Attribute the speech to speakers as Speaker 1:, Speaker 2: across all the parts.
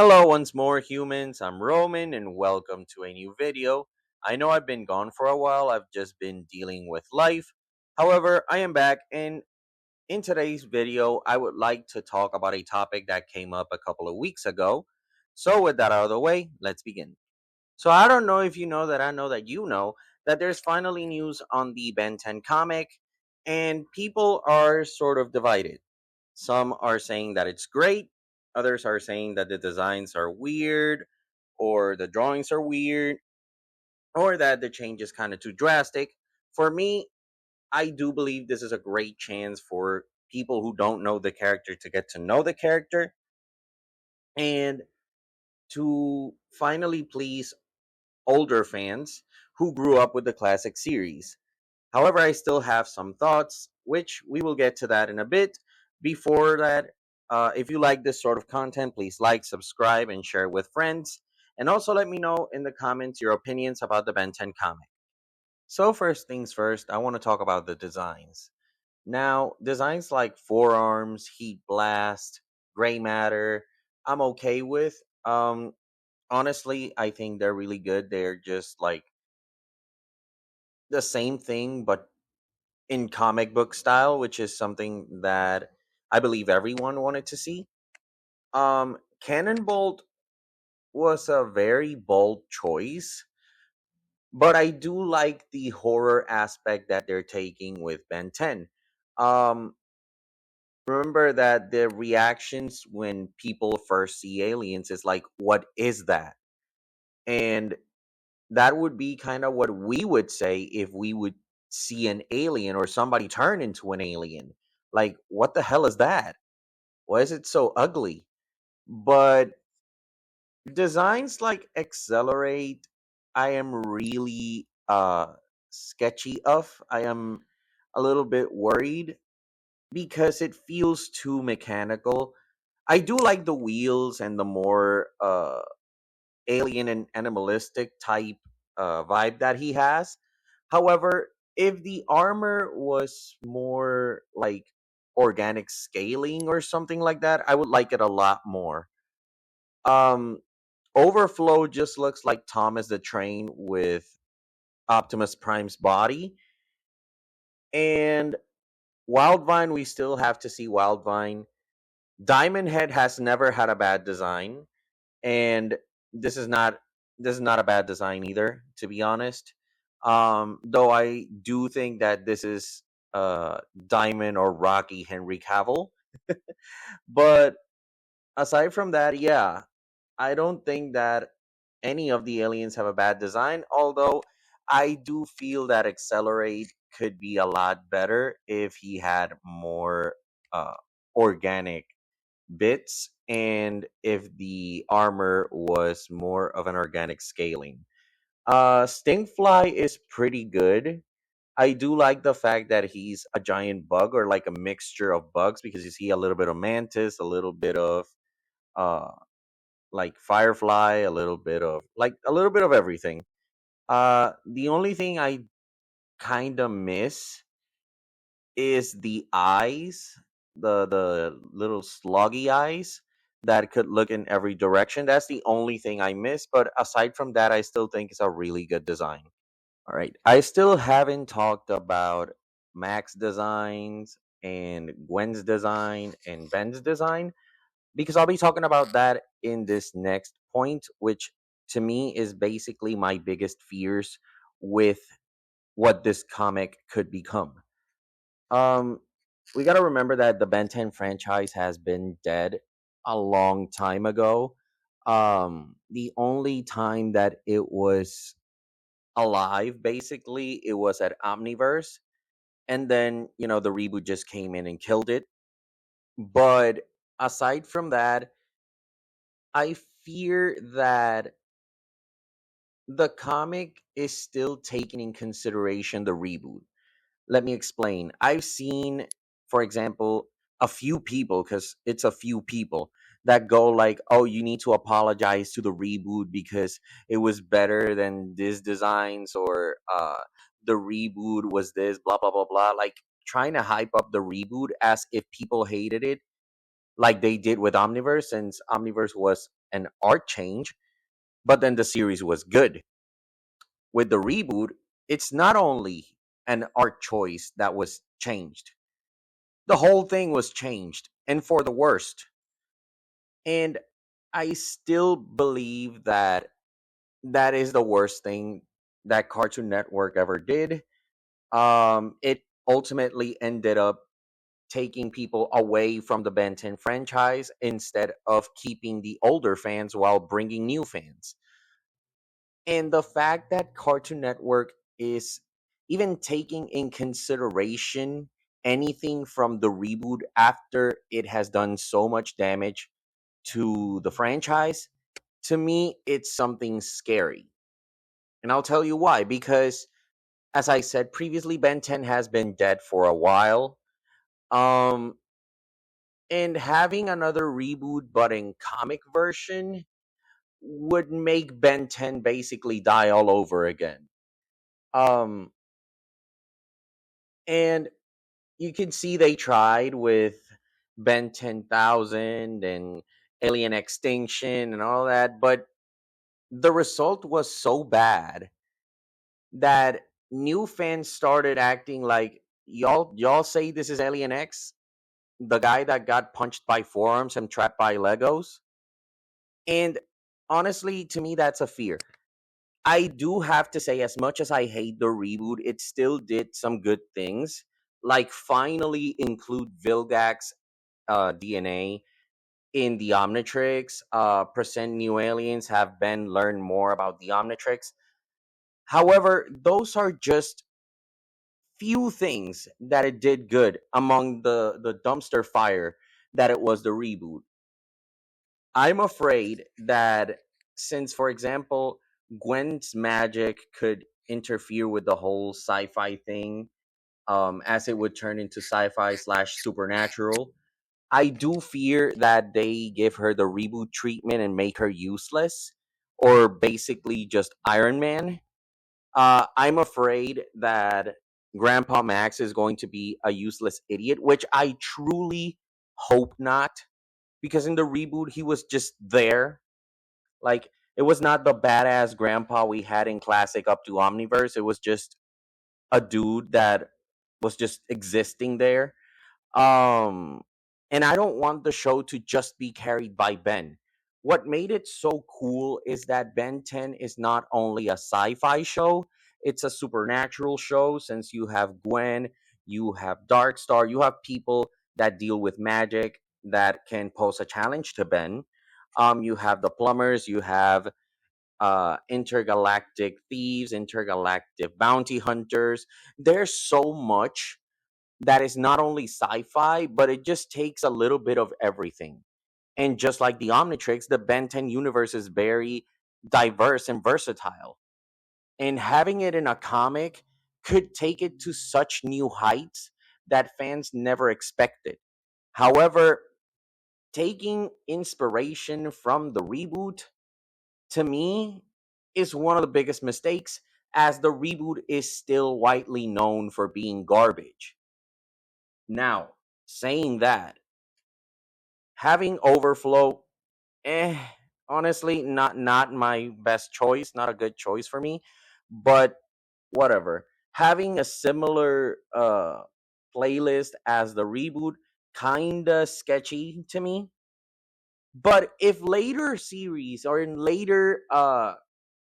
Speaker 1: Hello once more, humans. I'm Roman, and welcome to a new video. I know I've been gone for a while, I've just been dealing with life. However, I am back, and in today's video, I would like to talk about a topic that came up a couple of weeks ago. So, with that out of the way, let's begin. So, I don't know if you know that I know that you know that there's finally news on the Ben 10 comic, and people are sort of divided. Some are saying that it's great. Others are saying that the designs are weird, or the drawings are weird, or that the change is kind of too drastic. For me, I do believe this is a great chance for people who don't know the character to get to know the character and to finally please older fans who grew up with the classic series. However, I still have some thoughts, which we will get to that in a bit. Before that, if you like this sort of content, please like, subscribe, and share with friends. And also let me know in the comments your opinions about the Ben 10 comic. So, first things first, I want to talk about the designs. Now, designs like Forearms, Heat Blast, Gray Matter, I'm okay with. Honestly, I think they're really good. They're just like the same thing, but in comic book style, which is something that I believe everyone wanted to see. Cannonbolt was a very bold choice, but I do like the horror aspect that they're taking with Ben 10. Um, Remember that the reactions when people first see aliens is like, what is that? And that would be kind of what we would say if we would see an alien or somebody turn into an alien. Like, what the hell is that? Why is it so ugly? But designs like Accelerate, I am really sketchy of. I am a little bit worried because it feels too mechanical. I do like the wheels and the more alien and animalistic type vibe that he has. However, if the armor was more like organic scaling or something like that, I would like it a lot more. Um, Overflow just looks like Thomas the Train with Optimus Prime's body. And Wildvine, we still have to see Wildvine. Diamond Head has never had a bad design, and this is not this is not a bad design either, to be honest. Though I do think that this is Diamond or Rocky Henry Cavill. But aside from that, yeah, I don't think that any of the aliens have a bad design, although I do feel that Accelerate could be a lot better if he had more uh, organic bits and if the armor was more of an organic scaling. Stingfly is pretty good. I do like the fact that he's a giant bug or like a mixture of bugs because you see a little bit of mantis, a little bit of uh like firefly, a little bit of everything. The only thing I kind of miss is the eyes, the little sluggy eyes that could look in every direction. That's the only thing I miss, but aside from that, I still think it's a really good design. All right. I still haven't talked about Mac's designs and Gwen's design and Ben's design because I'll be talking about that in this next point, which to me is basically my biggest fears with what this comic could become. Um, we got to remember that the Ben 10 franchise has been dead a long time ago. The only time that it was alive, basically, it was at Omniverse. And then, the reboot just came in and killed it. But aside from that, I fear that the comic is still taking in consideration the reboot. Let me explain. I've seen, for example, a few people, because it's a few people, that go like, oh, you need to apologize to the reboot because it was better than this designs, or the reboot was this, blah, blah, blah, blah. Like trying to hype up the reboot as if people hated it, like they did with Omniverse, since Omniverse was an art change, but then the series was good. With the reboot, it's not only an art choice that was changed, the whole thing was changed and for the worst. And I still believe that that is the worst thing that Cartoon Network ever did. It ultimately ended up taking people away from the Ben 10 franchise instead of keeping the older fans while bringing new fans. And the fact that Cartoon Network is even taking in consideration anything from the reboot after it has done so much damage to the franchise, to me, it's something scary. And I'll tell you why. Because, as I said previously, Ben 10 has been dead for a while. Um, and having another reboot, but in comic version, would make Ben 10 basically die all over again. Um, and you can see they tried with Ben 10,000 and Alien Extinction and all that, but the result was so bad that new fans started acting like y'all say this is Alien X, the guy that got punched by forearms and trapped by Legos. And honestly, to me, that's a fear. I do have to say, as much as I hate the reboot, it still did some good things, like finally include Vilgax DNA in the Omnitrix, present new aliens, have Ben learn more about the Omnitrix. However, those are just few things that it did good among the dumpster fire that it was the reboot. I'm afraid that since, for example, Gwen's magic could interfere with the whole sci-fi thing, as it would turn into sci-fi slash supernatural, I do fear that they give her the reboot treatment and make her useless, or basically just Iron Man. I'm afraid that Grandpa Max is going to be a useless idiot, which I truly hope not, because in the reboot he was just there. Like, it was not the badass grandpa we had in classic up to Omniverse. It was just a dude that was just existing there. Um, and I don't want the show to just be carried by Ben. What made it so cool is that Ben 10 is not only a sci fi show, it's a supernatural show since you have Gwen, you have Darkstar, you have people that deal with magic that can pose a challenge to Ben. You have the plumbers, you have intergalactic thieves, intergalactic bounty hunters. There's so much that is not only sci-fi, but it just takes a little bit of everything. And just like the Omnitrix, the Ben 10 universe is very diverse and versatile. And having it in a comic could take it to such new heights that fans never expected. However, taking inspiration from the reboot, to me, is one of the biggest mistakes, as the reboot is still widely known for being garbage. Now, saying that, having overflow, eh, honestly, not my best choice, not a good choice for me, but whatever. Having a similar playlist as the reboot, kinda sketchy to me. But if later series or in later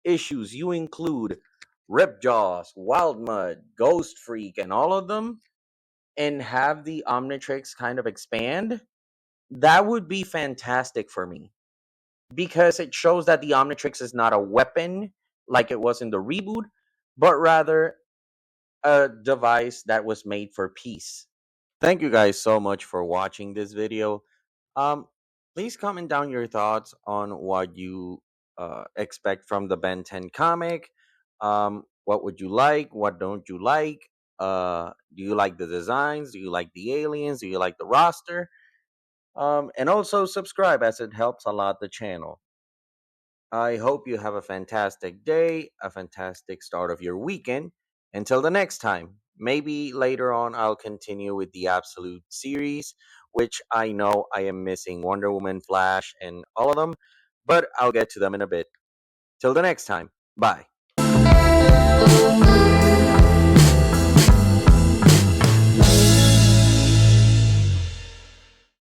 Speaker 1: issues you include Ripjaws, Wild Mud, Ghost Freak, and all of them, and have the Omnitrix kind of expand, that would be fantastic for me, because it shows that the Omnitrix is not a weapon like it was in the reboot, but rather a device that was made for peace. Thank you guys so much for watching this video. Um, Please comment down your thoughts on what you expect from the Ben 10 comic. What would you like? What don't you like? Do you like the designs? Do you like the aliens? Do you like the roster? And also subscribe, as it helps a lot the channel. I hope you have a fantastic day, a fantastic start of your weekend. Until the next time, maybe later on I'll continue with the Absolute series, which I know I am missing Wonder Woman, Flash, and all of them. but I'll get to them in a bit. Till the next time, bye.